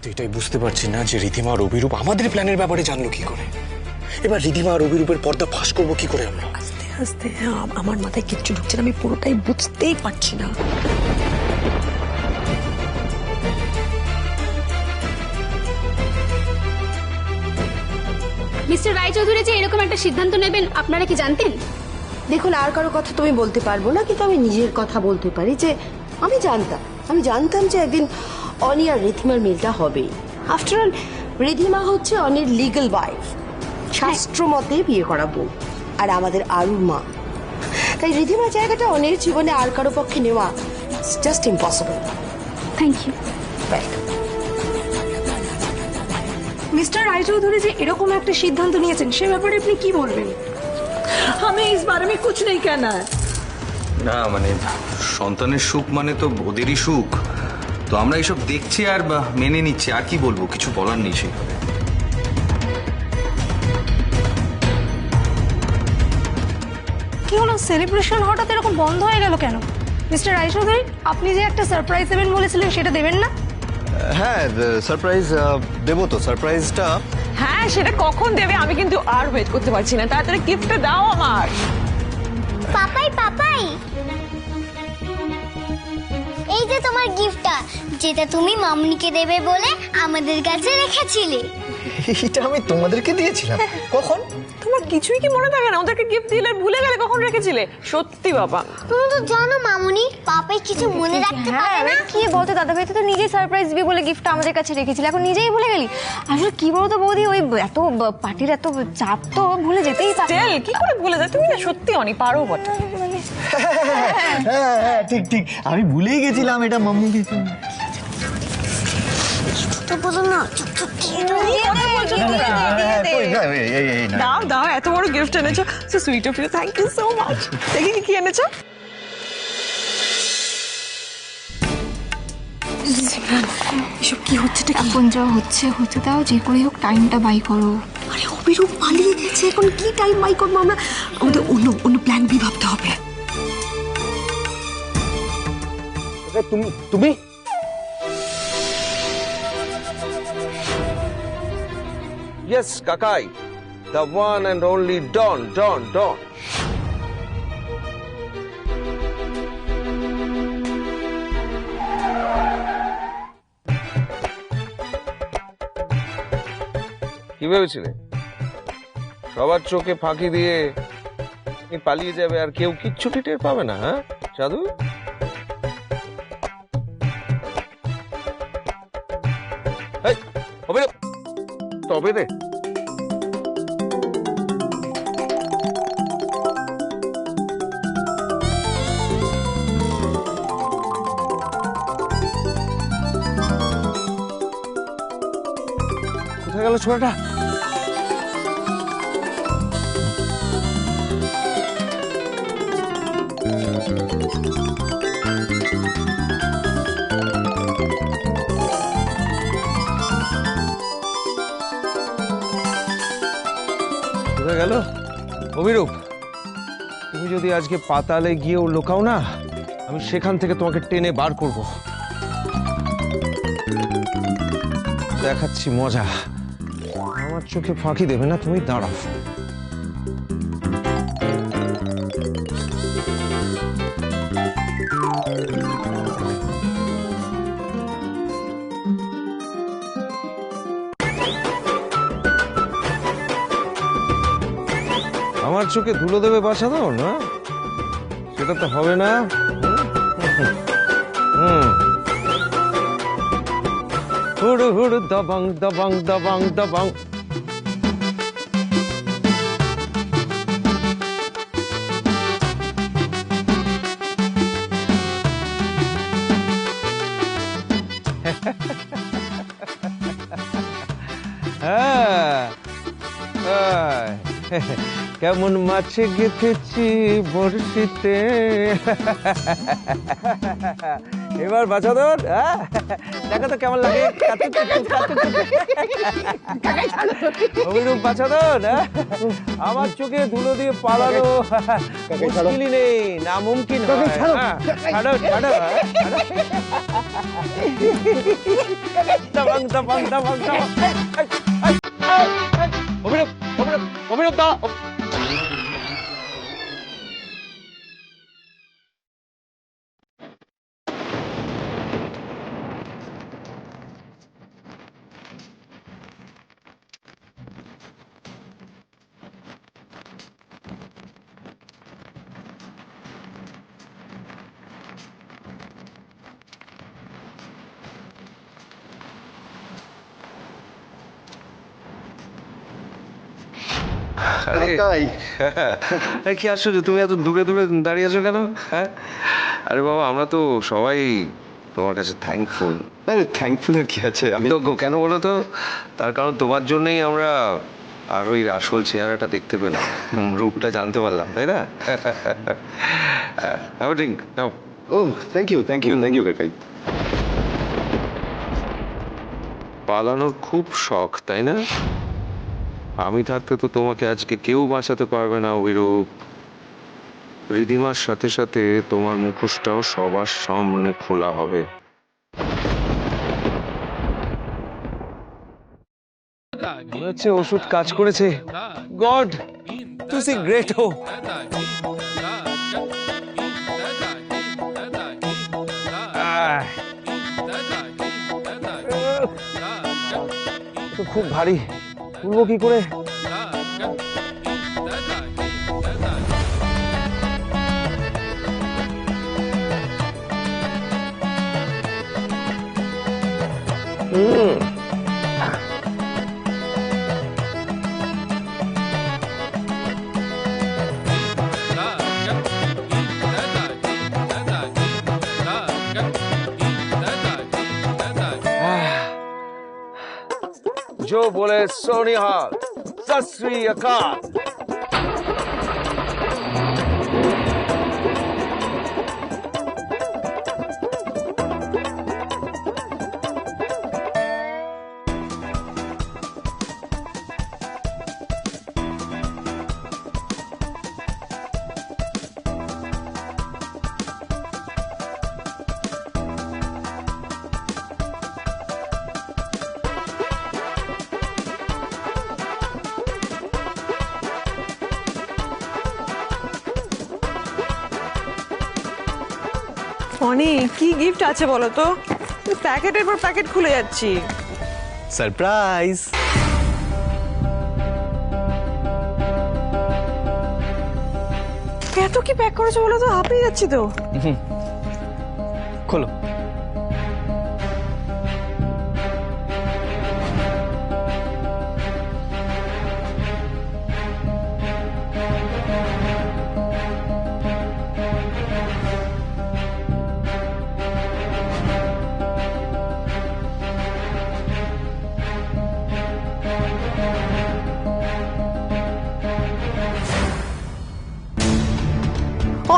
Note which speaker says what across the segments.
Speaker 1: তো এটাই বুঝতে পারছি না যে রিধিমা আর অভিরূপ আমাদের প্ল্যানের ব্যাপারে জানলো কি করে। এবার রিধিমা আর অভিরূপের পর্দা ফাঁস করবো কি করে আমরা?
Speaker 2: আস্তে আস্তে আমার মাথায় কিচ্ছু ঢুকছে না, আমি পুরোটাই বুঝতেই পারছি না।
Speaker 3: মিস্টার রায়চৌধুরী যে এরকম একটা সিদ্ধান্ত নেবেন আপনারা কি জানতেন?
Speaker 4: দেখুন, আর কারো কথা তো আমি বলতে পারবো না, কিন্তু আমি নিজের কথা বলতে পারি যে আমি জানতাম যে একদিন অনি আর রিধিমার মিলটা হবে। আফটার অল রিধিমা হচ্ছে অনির লিগ্যাল ওয়াইফ, শাস্ত্র মতে বিয়ে করা বউ, আর আমাদের আরুর মা। তাই রিধিমার জায়গাটা অনির জীবনে আর কারো পক্ষে নেওয়া just impossible.
Speaker 3: Thank you.
Speaker 2: Mister Raychaudhuri যে এরকম একটা সিদ্ধান্ত নিয়েছেন সে ব্যাপারে আপনি কি বলবেন? हमें इस बारे में कुछ नहीं कहना है।
Speaker 5: না মানে সন্তানের সুখ মানে তো ওদেরই সুখ, তো আমরা এইসব দেখছি আর মেনে নিচ্ছি, আর কি বলবো, কিছু বলার নেই সেইভাবে।
Speaker 2: কি হলো, সেলিব্রেশন হঠাৎ এরকম বন্ধ হয়ে গেল কেন? মিস্টার রায়চৌধুরী, আপনি যে একটা সারপ্রাইজ দেবেন বলেছিলেন সেটা দেবেন না?
Speaker 6: হ্যাঁ, সারপ্রাইজ দেবো তো। সারপ্রাইজটা
Speaker 7: হ্যাঁ, সেটা কখন দেবে? আমি কিন্তু আর ওয়েট করতে পারছি না, তাড়াতাড়ি গিফটটা দাও আমার।
Speaker 8: পাপাই এই যে তোমার গিফটটা, যেটা তুমি মামনিকে দেবে বলে আমাদের কাছে রেখেছিলে।
Speaker 6: এটা আমি তোমাদেরকে দিয়েছিলাম কখন?
Speaker 7: তোমার কিছুই কি মনে থাকে না? ওদেরকে গিফট দিলে ভুলে গেলে কখন রেখেছিলে? সত্যি বাবা,
Speaker 8: তুমি তো জানো মামুনি, পাপাই কিছু মনে রাখতে পারে না।
Speaker 9: কি বলতো দাদা ভাই, তুই তো নিজেই সারপ্রাইজ দিবি বলে গিফটটা আমাদের কাছে রেখেছিলি, এখন নিজেই ভুলে গেলি। আসলে কি বলতো বৌদি, ওই এত পার্টির এত চাপ তো ভুলে যেতেই পারে।
Speaker 7: তেল কি করে ভুলে যায়? তুমি না সত্যি অনেক পারো বটে।
Speaker 6: হ্যাঁ, ঠিক ঠিক, আমি ভুলেই গেছিলাম এটা মাম্মুকে।
Speaker 8: তো বলো না, চুপ চুপ
Speaker 7: দাও দাও, এত বড় গিফট এনেছো, so sweet of you, thank you so much. দেখি কি এনেছো।
Speaker 2: এসব কি হচ্ছে?
Speaker 9: এখন যা হচ্ছে হতে দাও, যে করে হোক টাইমটা বাই করো।
Speaker 2: আরে অভিরূপ পালিয়ে গেছে, এখন কি টাইম বাই করবো আমরা? আমাদের অন্য প্ল্যান বি ভাবতে হবে।
Speaker 1: তুমি
Speaker 10: Yes, Kakai, the one and only Don. কি ভেবেছিলে সবার চোখে ফাঁকি দিয়ে তুমি পালিয়ে যাবে আর কেউ কিচ্ছু টের পাবে না? হ্যাঁ জাদু, তবে রে কোথায় গেল ছোড়াটা? কোথায় গেল অভিরূপ? তুমি যদি আজকে পাতালে গিয়েও লুকাও না, আমি সেখান থেকে তোমাকে টেনে বার করব। দেখাচ্ছি মজা। আমার চোখে ফাঁকি দেবে না তুমি, দাঁড়াও। আমার চোখে ধুলো দেবে বাসা দাও না, সেটা তো হবে না। হুড় হুড় দবং দবং দবং দবং। কেমন মাছে গেঁথেছি বড়শিতে। এবার বাছাধর, দেখো তো কেমন লাগে। অভিরূপ বাছাধর, আমার চোখে ধুলো দিয়ে পালানো মুশকিলই নেই, নামুমকিন হয়। ছাড়ো ছাড়ো। দাবাং দাবাং দাবাং দাবাং। অভিরূপ অভিরূপ অভিরূপ দা। কি আশ্চর্য, তুমি এত দূরে দূরে দাঁড়িয়ে আছো কেন? হ্যাঁ, আরে বাবা, আমরা তো সবাই তোমার কাছে থ্যাঙ্কফুল।
Speaker 6: থ্যাঙ্কফুল কি আছে, আমি
Speaker 10: তো কেন বলো তো? তার কারণ তোমার জন্যই আমরা আর ওই আসল চেহারাটা দেখতে পেলাম, রূপটা জানতে পারলাম, তাই না? হ্যাঁ, ড্রিঙ্ক নাও।
Speaker 6: ও থ্যাংক ইউ কাকাই।
Speaker 10: পালানোর খুব শখ, তাই না? আমি থাকতে তো তোমাকে আজকে কেউ বাঁচাতে পারবে না অভিরূপ। রিধিমার সাথে সাথে তোমার মুখোশটাও সবার সামনে খোলা হবে। মনে হচ্ছে ওষুধ কাজ করেছে। গড, টু সি গ্রেট হো। খুব ভারী, তুলবো কি করে? जो बोले सोनिहाल, सत श्री अकाल।
Speaker 7: অনি, কি গিফট আছে বলো তো? প্যাকেটের পর প্যাকেট খুলে যাচ্ছি।
Speaker 6: সারপ্রাইজ।
Speaker 7: এত কি প্যাক করেছো বলো তো? হাঁপিয়ে যাচ্ছি তো।
Speaker 6: খোলো।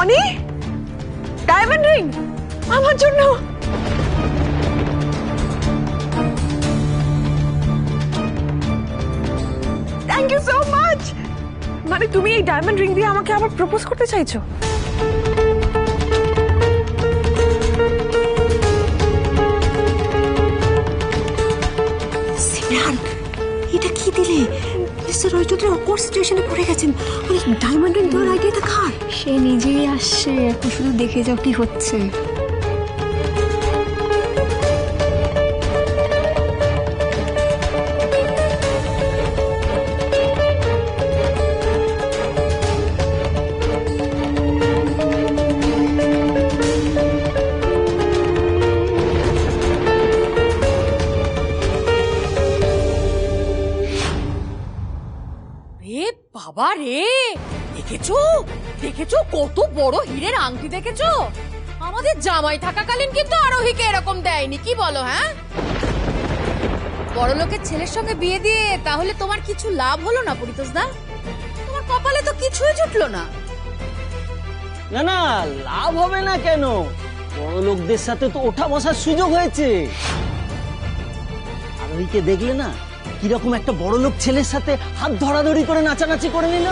Speaker 7: অনি, ডায়মন্ড রিং আমার জন্য। Thank you so much. মানে তুমি এই ডায়মন্ড রিং দিয়ে আমাকে আবার প্রপোজ করতে চাইছো?
Speaker 4: সিমরান, এটা কি দিলে? মিস্টার রয়চৌধুরী অকওয়ার্ড সিচুয়েশনে পড়ে গেছেন। আর এই ডায়মন্ড রিং দেওয়ার আইডিয়াটা কার?
Speaker 9: সে নিজেই আসছে, এখন শুধু দেখে যাও কি হচ্ছে।
Speaker 11: বাবা রে, দেখেছো দেখেছো কত বড় হীরের আংটি দেখেছো? আমাদের জামাই থাকাকালীন কিন্তু আরোহীকে এরকম দেয়নি, কি বলো? হ্যাঁ, বড় লোকের ছেলের সঙ্গে বিয়ে দিয়ে তাহলে তোমার কিছু লাভ হলো না পরিতোষ দা? তোমার ওর কপালে তো কিছুই জুটলো না।
Speaker 12: না না, লাভ হবে না কেন? বড় লোকদের সাথে তো ওঠা বসার সুযোগ হয়েছে। আরোহীকে দেখলে না কিরকম একটা বড় লোক ছেলের সাথে হাত ধরাধরি করে নাচানাচি করে নিল।